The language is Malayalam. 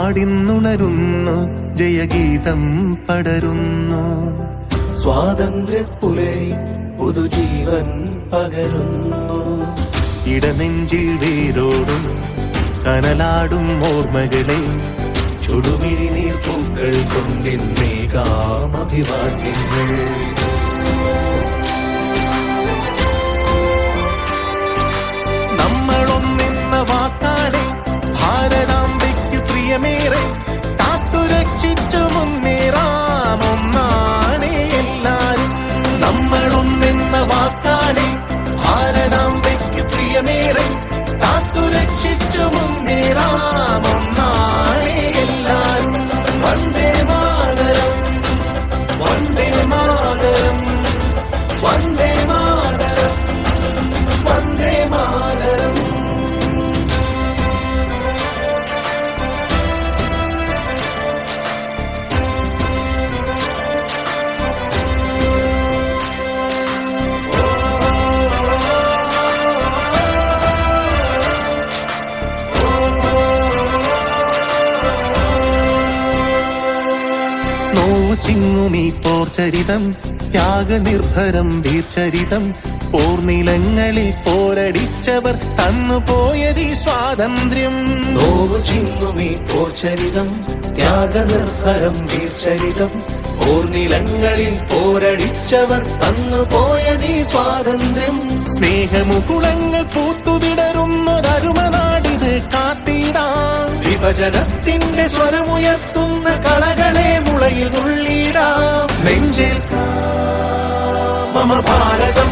പാടിന്നുണരുന്നു, ജയഗീതം പടരുന്നു. സ്വാതന്ത്ര്യപ്പുലരി പുതുജീവൻ പകരുന്നു. ഇടനെഞ്ചിൽ വേരോടും കനലാടും ഓർമ്മകളെ ചുടുമിഴിനീർ പൂക്കൾ കൊണ്ടിന്നേകാം അഭിവാദ്യങ്ങൾ. നമ്മളൊന്നെന്ന വാക്കാലെ ഭാരതാംബയ്ക്ക് പ്രിയമേറെ കാത്തുരക്ഷിച്ചു മുന്നേറാം ഒന്നാണ് എല്ലാരും. നമ്മളൊന്നെന്ന വാക്കാലെ ഭാരതാംബയ്ക്ക് പ്രിയമേറെ കാത്തുരക്ഷിച്ചു മുന്നേറാം ഒന്നാണ് എല്ലാരും. വന്ദേ മാതരം, വന്ദേ മാതരം, വന്ദേ മാതരം, വന്ദേ മാതരം. ചിങ്ങുമീ പോർചരിതം, ത്യാഗനിർഭരം വീർചരിതം, പോർനിലങ്ങളിൽ പോരടിച്ചവർ തന്നുപോയതീ സ്വാതന്ത്ര്യം. നോവു ചിങ്ങുമീ പോർചരിതം, ത്യാഗനിർഭരം വീർചരിതം, പോർനിലങ്ങളിൽ പോരടിച്ചവർ തന്നുപോയതീ സ്വാതന്ത്ര്യം. സ്നേഹമുകുളങ്ങൾ പൂത്തുവിടരുന്നൊരരുമനാടിത് കാത്തിടാം. വിഭജനത്തിന്റെ സ്വരമുയർത്തുന്ന കളകളെ മുളയിൽ നുള്ളിടാം. നെഞ്ചിൽ മമ ഭാരതം